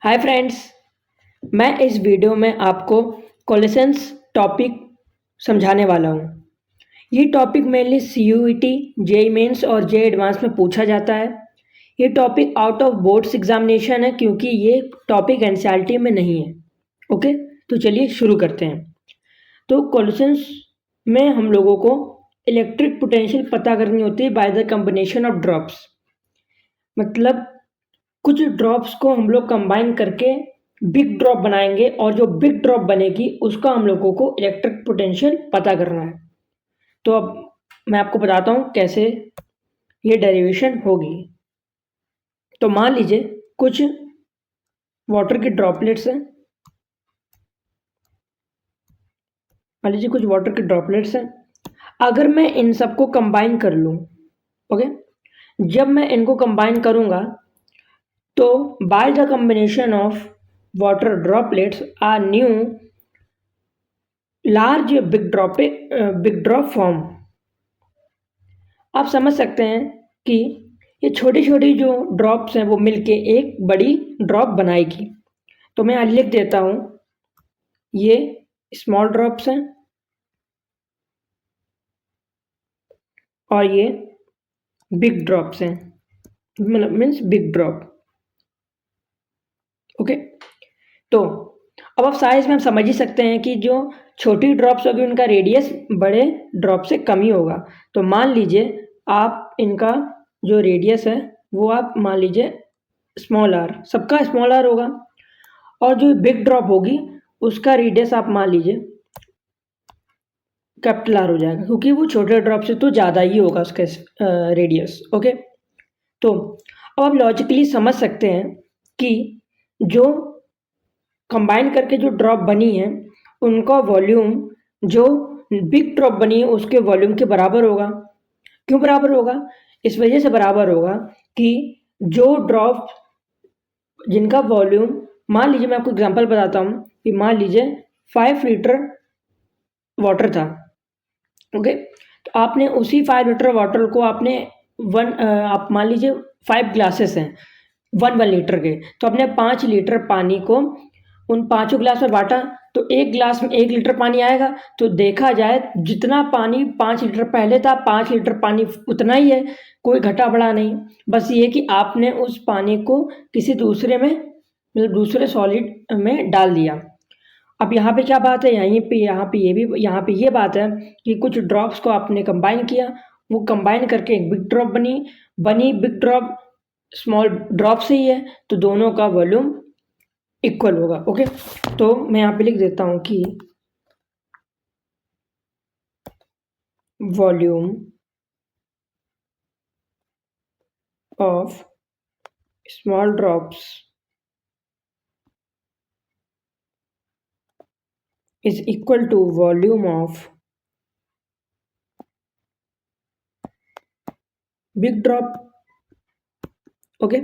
Hi friends. मैं इस video में आपको कोलेसेंस टॉपिक समझाने वाला हूँ। ये topic mainly CUET, JEE Mains और जेईई एडवांस में पूछा जाता है। ये topic out of boards examination है क्योंकि ये टॉपिक एनसीईआरटी में नहीं है। ओके, तो चलिए शुरू करते हैं। तो कोलेसेंस में हम लोगों को इलेक्ट्रिक पोटेंशियल पता करनी होती है bye the combination of drops. मतलब कुछ ड्रॉप्स को हम लोग कंबाइन करके बिग ड्रॉप बनाएंगे और जो बिग ड्रॉप बनेगी उसका हम लोगों को इलेक्ट्रिक पोटेंशियल पता करना है। तो अब मैं आपको बताता हूँ कैसे ये डेरिवेशन होगी। तो मान लीजिए कुछ वाटर के ड्रॉपलेट्स हैं। अगर मैं इन सबको कंबाइन कर लूँ, ओके, जब मैं इनको कंबाइन करूँगा तो by the combination of water droplets are new large big drop form. आप समझ सकते हैं कि ये छोटी छोटी जो ड्रॉप्स हैं वो मिलके एक बड़ी ड्रॉप बनाएगी। तो मैं यहाँ लिख देता हूँ, ये स्मॉल ड्रॉप्स हैं और ये बिग ड्रॉप्स हैं, मतलब मीन्स बिग ड्रॉप। ओके, तो अब आप साइज में हम समझ ही सकते हैं कि जो छोटी ड्रॉप्स होगी उनका रेडियस बड़े ड्रॉप से कम ही होगा। तो मान लीजिए आप इनका जो रेडियस है वो आप मान लीजिए स्मॉल आर, सबका स्मॉल आर होगा, और जो बिग ड्रॉप होगी उसका रेडियस आप मान लीजिए कैपिटल आर हो जाएगा, क्योंकि वो छोटे ड्रॉप से तो ज़्यादा ही होगा उसका रेडियस। ओके, तो अब आप लॉजिकली समझ सकते हैं कि जो कंबाइन करके जो ड्रॉप बनी है उनका वॉल्यूम जो बिग ड्रॉप बनी है उसके वॉल्यूम के बराबर होगा। क्यों बराबर होगा? इस वजह से बराबर होगा कि जो ड्रॉप जिनका वॉल्यूम, मान लीजिए मैं आपको एग्जांपल बताता हूँ कि मान लीजिए 5 लीटर वाटर था। ओके, तो आपने उसी 5 लीटर वाटर को आपने आप मान लीजिए 5 ग्लासेस हैं 1 लीटर के, तो आपने 5 लीटर पानी को उन पाँचों ग्लास में बांटा, तो एक ग्लास में 1 लीटर पानी आएगा। तो देखा जाए जितना पानी 5 लीटर पहले था 5 लीटर पानी उतना ही है, कोई घटा बढ़ा नहीं। बस ये कि आपने उस पानी को किसी दूसरे में, मतलब दूसरे सॉलिड में डाल दिया। अब यहाँ पे क्या बात है, यहाँ पे ये बात है कि कुछ ड्रॉप्स को आपने कंबाइन किया, वो कंबाइन करके एक बिग ड्रॉप बनी बिग ड्रॉप स्मॉल ड्रॉप से ही है, तो दोनों का वॉल्यूम इक्वल होगा। ओके, तो मैं यहाँ पे लिख देता हूँ कि volume of small drops is equal to volume of big drop. Okay,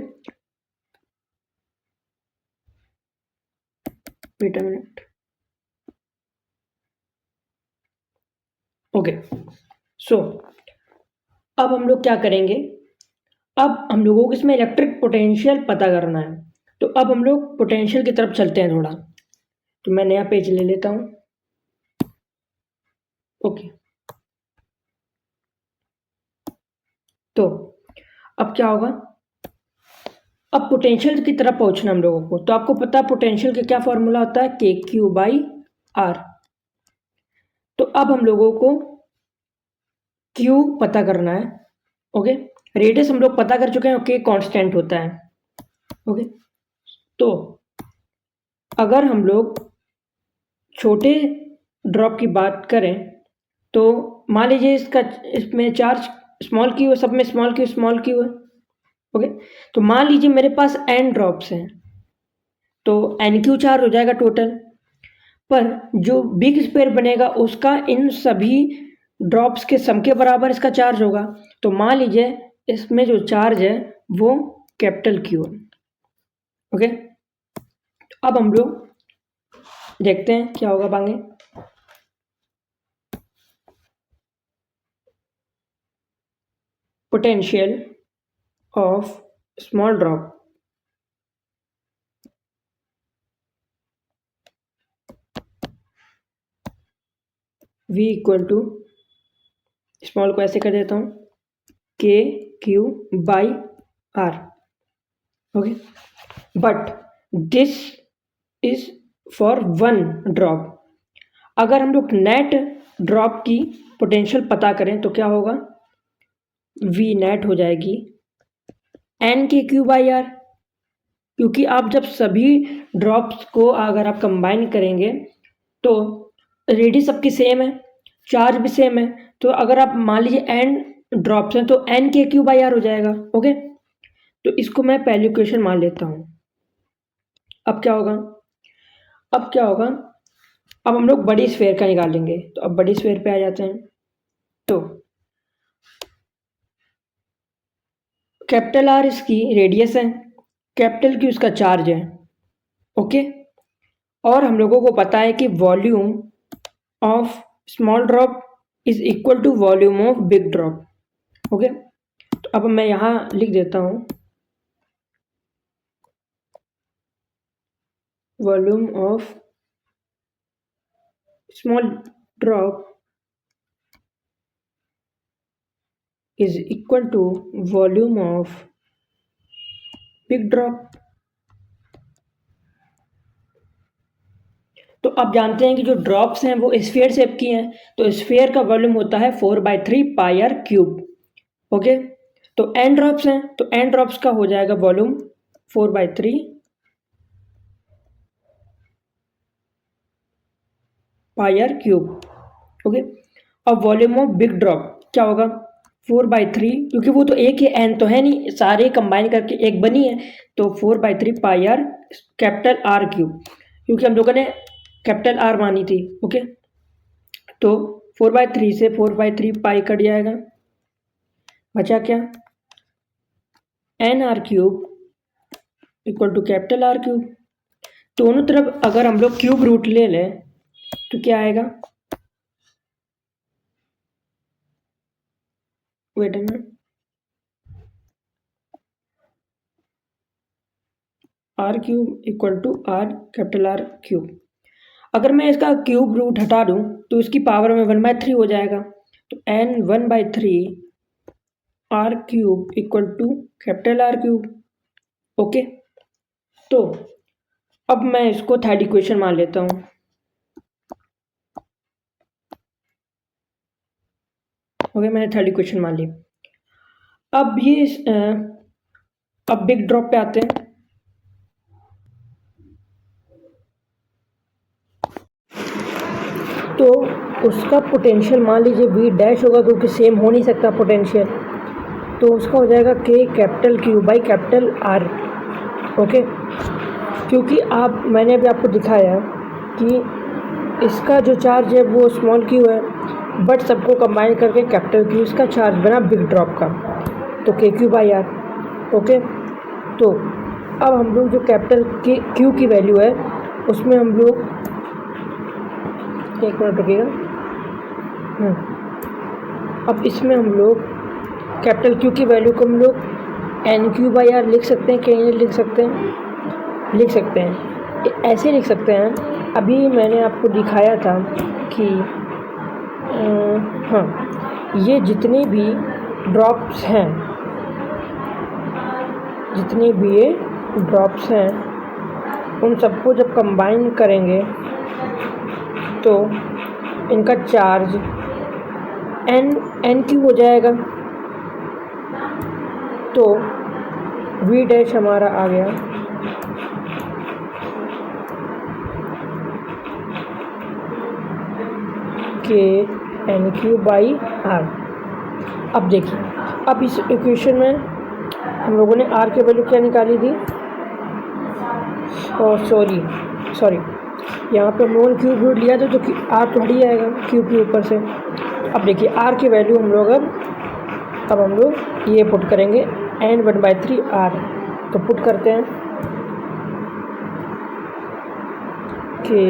wait a minute. Okay, so अब हम लोग क्या करेंगे, अब हम लोगों को इसमें इलेक्ट्रिक पोटेंशियल पता करना है। तो अब हम लोग पोटेंशियल की तरफ चलते हैं थोड़ा। तो मैं नया पेज ले लेता हूँ। ओके, तो अब क्या होगा, अब पोटेंशियल की तरफ पहुंचना हम लोगों को। तो आपको पता है पोटेंशियल का क्या फॉर्मूला होता है, KQ/R। तो अब हम लोगों को Q पता करना है। ओके, रेडियस हम लोग पता कर चुके हैं, ओके, कांस्टेंट होता है। ओके, तो अगर हम लोग छोटे ड्रॉप की बात करें तो मान लीजिए इसमें चार्ज स्मॉल क्यू है, सब में स्मॉल क्यू है। ओके, तो मान लीजिए मेरे पास n ड्रॉप्स हैं, तो NQ चार्ज हो जाएगा टोटल, पर जो बिग स्पेयर बनेगा उसका इन सभी ड्रॉप्स के सम के बराबर इसका चार्ज होगा। तो मान लीजिए इसमें जो चार्ज है वो कैपिटल Q है। ओके, अब हम लोग देखते हैं क्या होगा आगे। Potential of small drop v equal to small को ऐसे कर देता हूँ के Q by R, okay. But this is for one drop. अगर हम लोग नेट ड्रॉप की पोटेंशियल पता करें तो क्या होगा, वी नेट हो जाएगी एन के क्यू बाई आर, क्योंकि आप जब सभी ड्रॉप्स को अगर आप कंबाइन करेंगे तो रेडियस सबकी सेम है, चार्ज भी सेम है, तो अगर आप मान लीजिए एन ड्रॉप्स हैं तो एन के क्यू बाई आर हो जाएगा, ओके। तो इसको मैं पहली इक्वेशन मान लेता हूँ। अब क्या होगा, अब हम लोग बड़ी स्फेयर का निकालेंगे। तो अब बड़ी स्फेयर पे आ जाते हैं। तो कैपिटल आर इसकी रेडियस है, कैपिटल क्यू इसका चार्ज है, ओके। और हम लोगों को पता है कि volume of small drop is equal to volume of big drop, okay. तो अब मैं यहाँ लिख देता हूँ volume of small drop is equal to volume of big drop। तो आप जानते हैं कि जो ड्रॉप्स हैं वो स्फीयर शेप की हैं, तो स्फीयर का वॉल्यूम होता है 4/3 पाई आर क्यूब, ओके। तो एन ड्रॉप्स हैं तो एन ड्रॉप्स का हो जाएगा volume 4/3 pi R cube, okay. और वॉल्यूम ऑफ बिग ड्रॉप क्या होगा, 4/3, क्योंकि वो तो एक ही, एन तो है नहीं, सारे कंबाइन करके एक बनी है, तो 4/3 pi are capital R cube, क्योंकि हम लोगों ने कैपिटल आर मानी थी, ओके। तो 4/3 से 4/3 पाई कट जाएगा, बचा क्या, N R cube equal to capital R cube. दोनों तरफ अगर हम लोग क्यूब रूट ले लें तो क्या आएगा, वेट में R cube equal to R capital R cube. अगर मैं इसका क्यूब रूट हटा दूं तो इसकी पावर में 1/3 हो जाएगा, तो N 1/3 R cube equal to capital R cube, okay. तो अब मैं इसको थर्ड इक्वेशन मान लेता हूँ, ओके। मैंने थर्ड इक्वेशन मान ली। अब ये अब बिग ड्रॉप पे आते हैं। तो उसका पोटेंशियल मान लीजिए वी डैश होगा, क्योंकि सेम हो नहीं सकता पोटेंशियल, तो उसका हो जाएगा के capital Q by capital R, okay. क्योंकि मैंने अभी आपको दिखाया कि इसका जो चार्ज है वो स्मॉल क्यू है, बट सबको कंबाइन करके कैपिटल क्यू इसका चार्ज बना बिग ड्रॉप का, तो के क्यू बाई आर, ओके। तो अब हम लोग जो कैपिटल के क्यू की वैल्यू है उसमें हम लोग, एक मिनट रुकिएगा, अब इसमें हम लोग कैपिटल क्यू की वैल्यू को हम लोग एन क्यू बाई आर लिख सकते हैं, कहीं नहीं लिख सकते हैं, लिख सकते हैं, ऐसे लिख सकते हैं। अभी मैंने आपको दिखाया था कि हाँ, ये जितने भी ड्रॉप्स हैं, जितने भी ये ड्रॉप्स हैं उन सबको जब कंबाइन करेंगे तो इनका चार्ज एन क्यू हो जाएगा। तो वी डैश हमारा आ गया के एन क्यू बाई आर। अब देखिए, अब इस इक्वेशन में हम लोगों ने आर की वैल्यू क्या निकाली थी, और सॉरी यहाँ पे हम लोगों ने क्यूब रूट लिया था, तो आर तो हट ही जाएगा क्यूब के ऊपर से। अब देखिए आर की वैल्यू हम लोग अब हम लोग ये पुट करेंगे एन 1/3 आर। तो पुट करते हैं के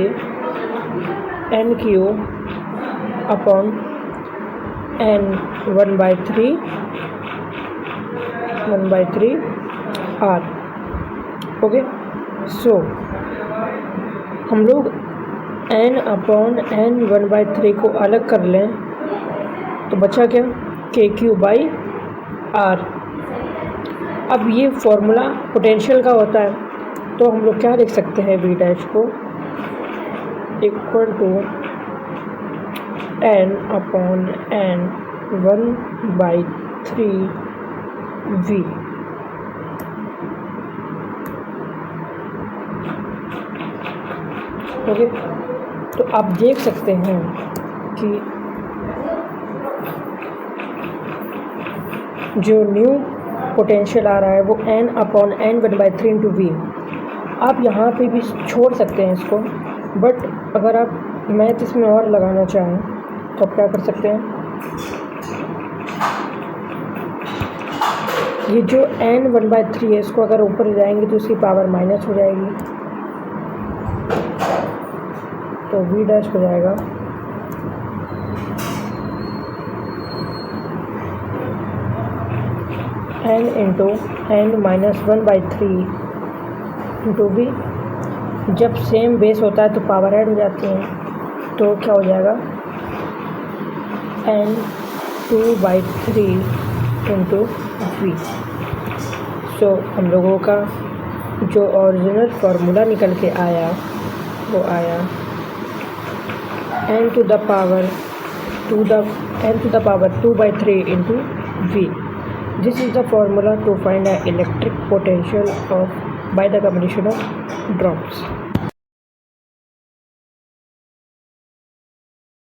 N Q upon N 1/3 R, okay. So हम लोग n अपॉन n 1/3 को अलग कर लें तो बचा क्या, KQ/R। अब ये फॉर्मूला पोटेंशियल का होता है, तो हम लोग क्या लिख सकते हैं, V डैश को equal to n upon n 1/3 V। Okay, तो आप देख सकते हैं कि जो न्यू पोटेंशियल आ रहा है वो n upon n 1/3 into V. आप यहाँ पे भी छोड़ सकते हैं इसको, बट अगर आप मैथ इसमें और लगाना चाहें तो आप क्या कर सकते हैं, ये जो n 1/3 है इसको अगर ऊपर ले जाएंगे तो इसकी पावर माइनस हो जाएगी, तो V डैश हो जाएगा n into n minus 1/3 into V. जब सेम बेस होता है तो पावर ऐड हो जाती है, तो क्या हो जाएगा n 2/3 इंटू वी। सो हम लोगों का जो ओरिजिनल फार्मूला निकल के आया वो आया n to the power 2/3 into V. This is the formula to find the electric potential by the combination of drops.